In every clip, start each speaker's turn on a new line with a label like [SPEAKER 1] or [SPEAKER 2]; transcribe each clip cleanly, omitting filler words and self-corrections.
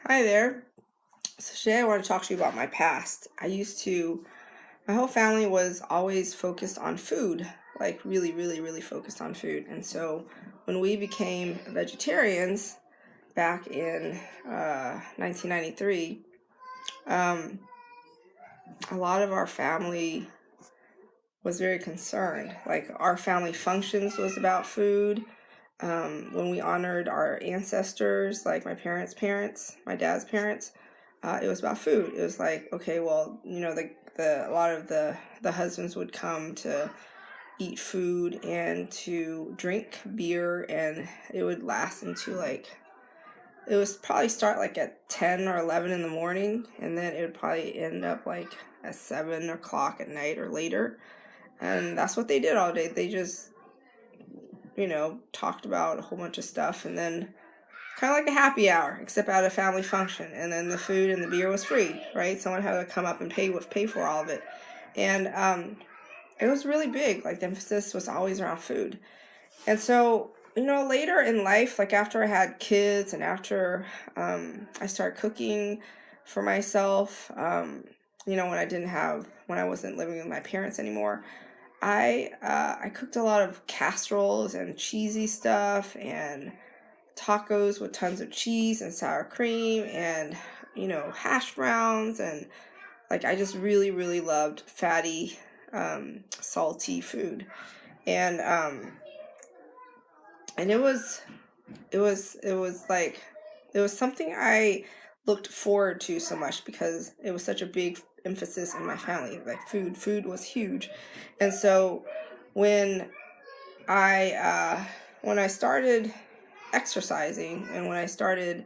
[SPEAKER 1] Hi there. So today I want to talk to you about my past. My whole family was always focused on food, like really, really, really focused on food. And so when we became vegetarians back in 1993, um, a lot of our family was very concerned. Like our family functions was about food. When we honored our ancestors, like my parents, my dad's parents, it was about food. It was like, okay, well, a lot of the husbands would come to eat food and to drink beer, and it would last into like it was probably start like at 10 or 11 in the morning, and then it would probably end up like at 7 o'clock at night or later. And that's what they did all day. They just talked about a whole bunch of stuff, and then kind of like a happy hour, except at a family function. And then the food and the beer was free, right? Someone had to come up and pay for all of it, and it was really big. Like the emphasis was always around food. And so later in life, like after I had kids and after I started cooking for myself, when I wasn't living with my parents anymore, I cooked a lot of casseroles and cheesy stuff and tacos with tons of cheese and sour cream and hash browns, and like I just really, really loved fatty, salty food. And um and it was something I looked forward to so much because it was such a big emphasis in my family. Like food was huge. And so when I when I started exercising, and when I started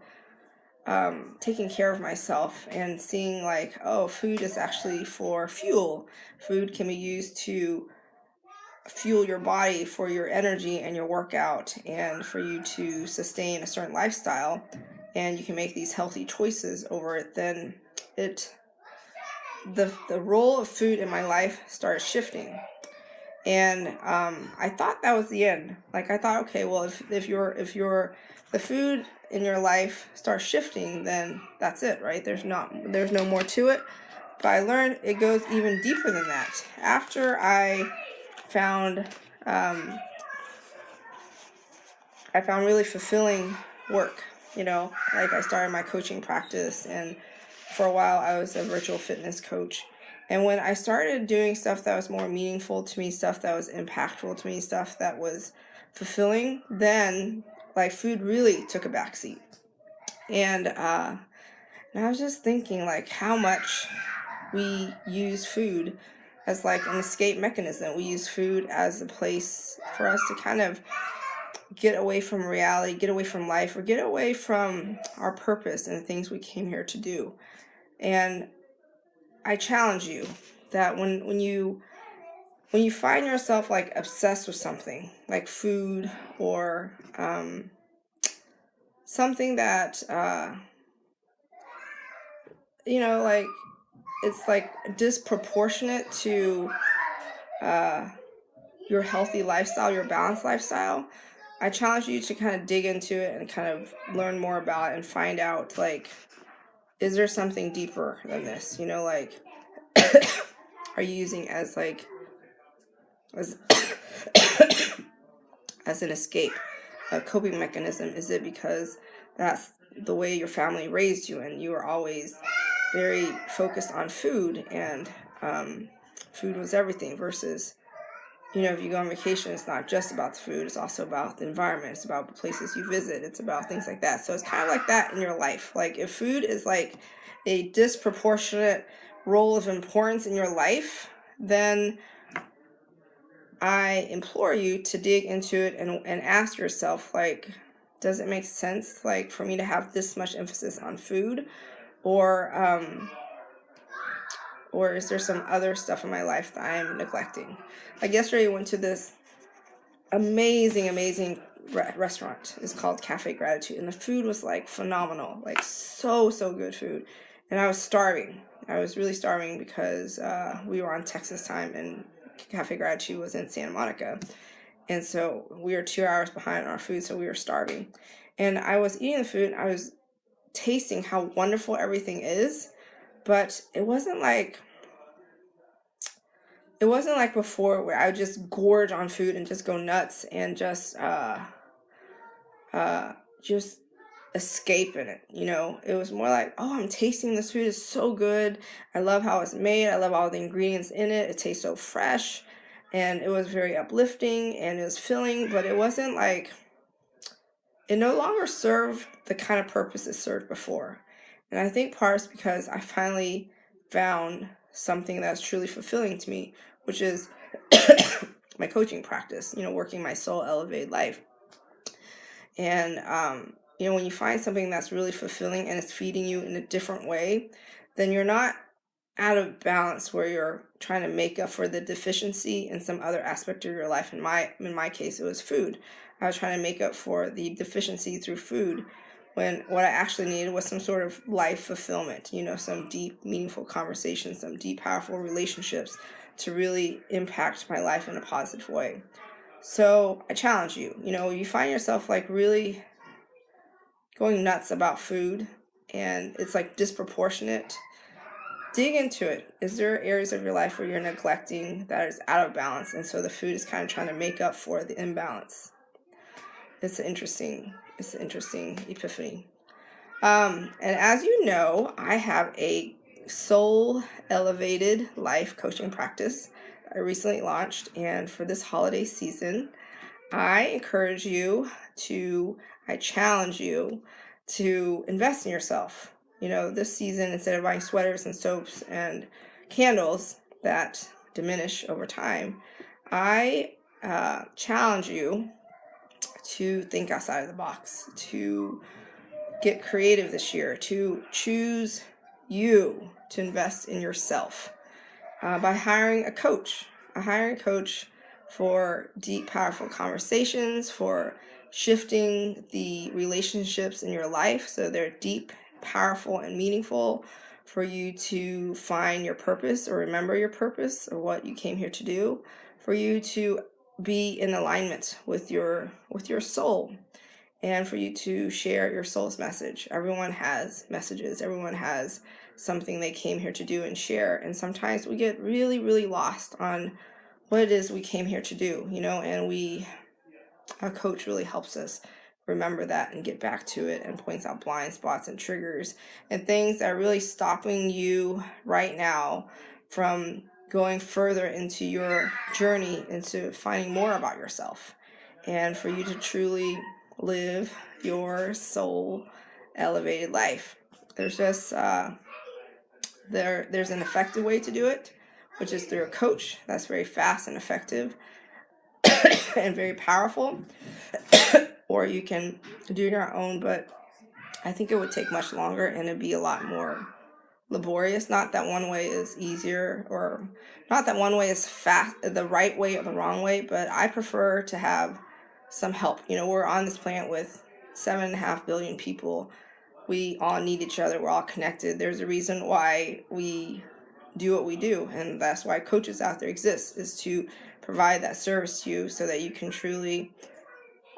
[SPEAKER 1] taking care of myself and seeing like, oh, food is actually for fuel. Food can be used to fuel your body for your energy and your workout and for you to sustain a certain lifestyle, and you can make these healthy choices over it. Then it the role of food in my life started shifting. And I thought that was the end. Like I thought, okay, well, if the food in your life starts shifting, then that's it, right? There's no more to it. But I learned it goes even deeper than that. After found um, I found really fulfilling work. Like I started my coaching practice, and for a while I was a virtual fitness coach. And when I started doing stuff that was more meaningful to me, stuff that was impactful to me, stuff that was fulfilling, then like food really took a backseat. And I was just thinking like how much we use food as like an escape mechanism. We use food as a place for us to kind of get away from reality, get away from life, or get away from our purpose and the things we came here to do. And I challenge you that when you find yourself like obsessed with something like food, or something that like it's like disproportionate to uh, your healthy lifestyle, your balanced lifestyle, I challenge you to kind of dig into it and kind of learn more about it and find out like, is there something deeper than this? Like, are you using as as an escape, a coping mechanism? Is it because that's the way your family raised you, and you were always very focused on food, and food was everything? Versus, if you go on vacation, it's not just about the food, it's also about the environment, it's about the places you visit, it's about things like that. So it's kind of like that in your life. Like if food is like a disproportionate role of importance in your life, then I implore you to dig into it and ask yourself, like, does it make sense, like, for me to have this much emphasis on food, or or is there some other stuff in my life that I'm neglecting? Like yesterday, I went to this amazing restaurant. It's called Cafe Gratitude, and the food was like phenomenal, like so good food. And I was starving. I was really starving because we were on Texas time, and Cafe Gratitude was in Santa Monica, and so we were 2 hours behind on our food, so we were starving. And I was eating the food, and I was tasting how wonderful everything is, but it wasn't like before where I would just gorge on food and just go nuts and just escape in it. It was more like, oh, I'm tasting this food, is so good. I love how it's made. I love all the ingredients in it. It tastes so fresh, and it was very uplifting and it was filling, but it wasn't like, it no longer served the kind of purpose it served before. And I think part is because I finally found something that's truly fulfilling to me, which is my coaching practice, working my soul elevated life. And, when you find something that's really fulfilling and it's feeding you in a different way, then you're not out of balance where you're trying to make up for the deficiency in some other aspect of your life. In my case, it was food. I was trying to make up for the deficiency through food, when what I actually needed was some sort of life fulfillment, some deep, meaningful conversations, some deep, powerful relationships to really impact my life in a positive way. So I challenge you, you find yourself like really going nuts about food and it's like disproportionate, dig into it. Is there areas of your life where you're neglecting that is out of balance, and so the food is kind of trying to make up for the imbalance? It's an interesting epiphany. And as you know, I have a soul elevated life coaching practice I recently launched, and for this holiday season, I challenge you to invest in yourself. This season, instead of buying sweaters and soaps and candles that diminish over time, I challenge you to think outside of the box, to get creative this year, to choose you to invest in yourself by hiring a coach. For deep, powerful conversations, for shifting the relationships in your life so they're deep, powerful, and meaningful, for you to find your purpose or remember your purpose or what you came here to do, for you to be in alignment with your soul, and for you to share your soul's message. Everyone has messages. Everyone has something they came here to do and share. And sometimes we get really, really lost on what it is we came here to do, and a coach really helps us remember that and get back to it, and points out blind spots and triggers and things that are really stopping you right now from going further into your journey, into finding more about yourself, and for you to truly live your soul elevated life. There's just there's an effective way to do it, which is through a coach. That's very fast and effective and very powerful. Or you can do it on your own, but I think it would take much longer and it'd be a lot more laborious. Not that one way is easier, or not that one way is fast, the right way or the wrong way, but I prefer to have some help. We're on this planet with 7.5 billion people. We all need each other. We're all connected. There's a reason why we do what we do, and that's why coaches out there exist, is to provide that service to you so that you can truly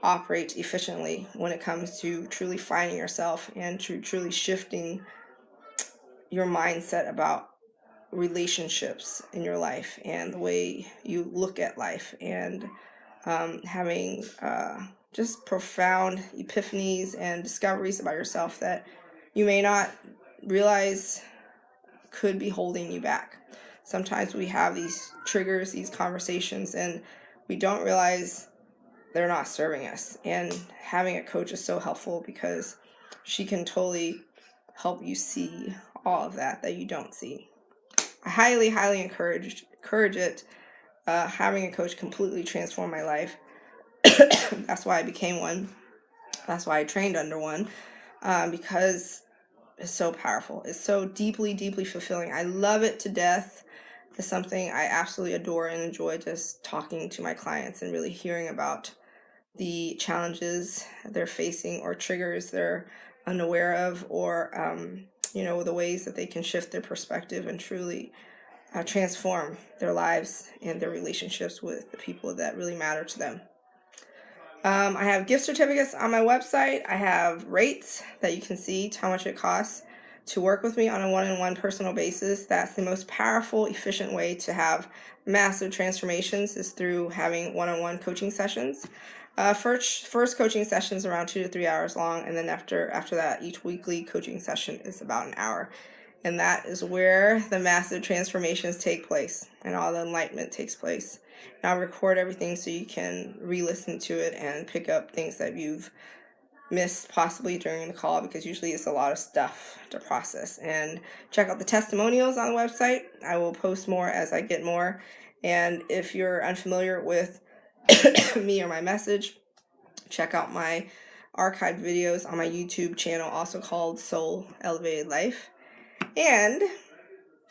[SPEAKER 1] operate efficiently when it comes to truly finding yourself and to truly shifting your mindset about relationships in your life and the way you look at life, and having just profound epiphanies and discoveries about yourself that you may not realize could be holding you back. Sometimes we have these triggers, these conversations, and we don't realize they're not serving us. And having a coach is so helpful because she can totally help you see all of that you don't see. I highly, highly encourage it. Having a coach completely transformed my life. That's why I became one. That's why I trained under one, because it's so powerful. It's so deeply, deeply fulfilling. I love it to death. It's something I absolutely adore and enjoy, just talking to my clients and really hearing about the challenges they're facing or triggers they're unaware of, or the ways that they can shift their perspective and truly transform their lives and their relationships with the people that really matter to them. I have gift certificates on my website. I have rates that you can see how much it costs to work with me on a one-on-one personal basis. That's the most powerful, efficient way to have massive transformations is through having one-on-one coaching sessions. First coaching session is around 2 to 3 hours long, and then after that, each weekly coaching session is about an hour. And that is where the massive transformations take place and all the enlightenment takes place. And I'll record everything so you can re-listen to it and pick up things that you've missed possibly during the call, because usually it's a lot of stuff to process. And check out the testimonials on the website. I will post more as I get more. And if you're unfamiliar with me or my message, check out my archived videos on my YouTube channel, also called Soul Elevated Life. And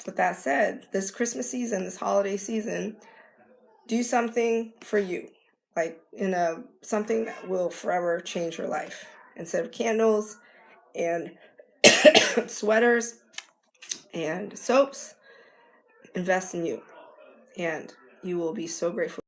[SPEAKER 1] with that said, this Christmas season, this holiday season, do something for you, like something that will forever change your life. Instead of candles and sweaters and soaps, invest in you, and you will be so grateful.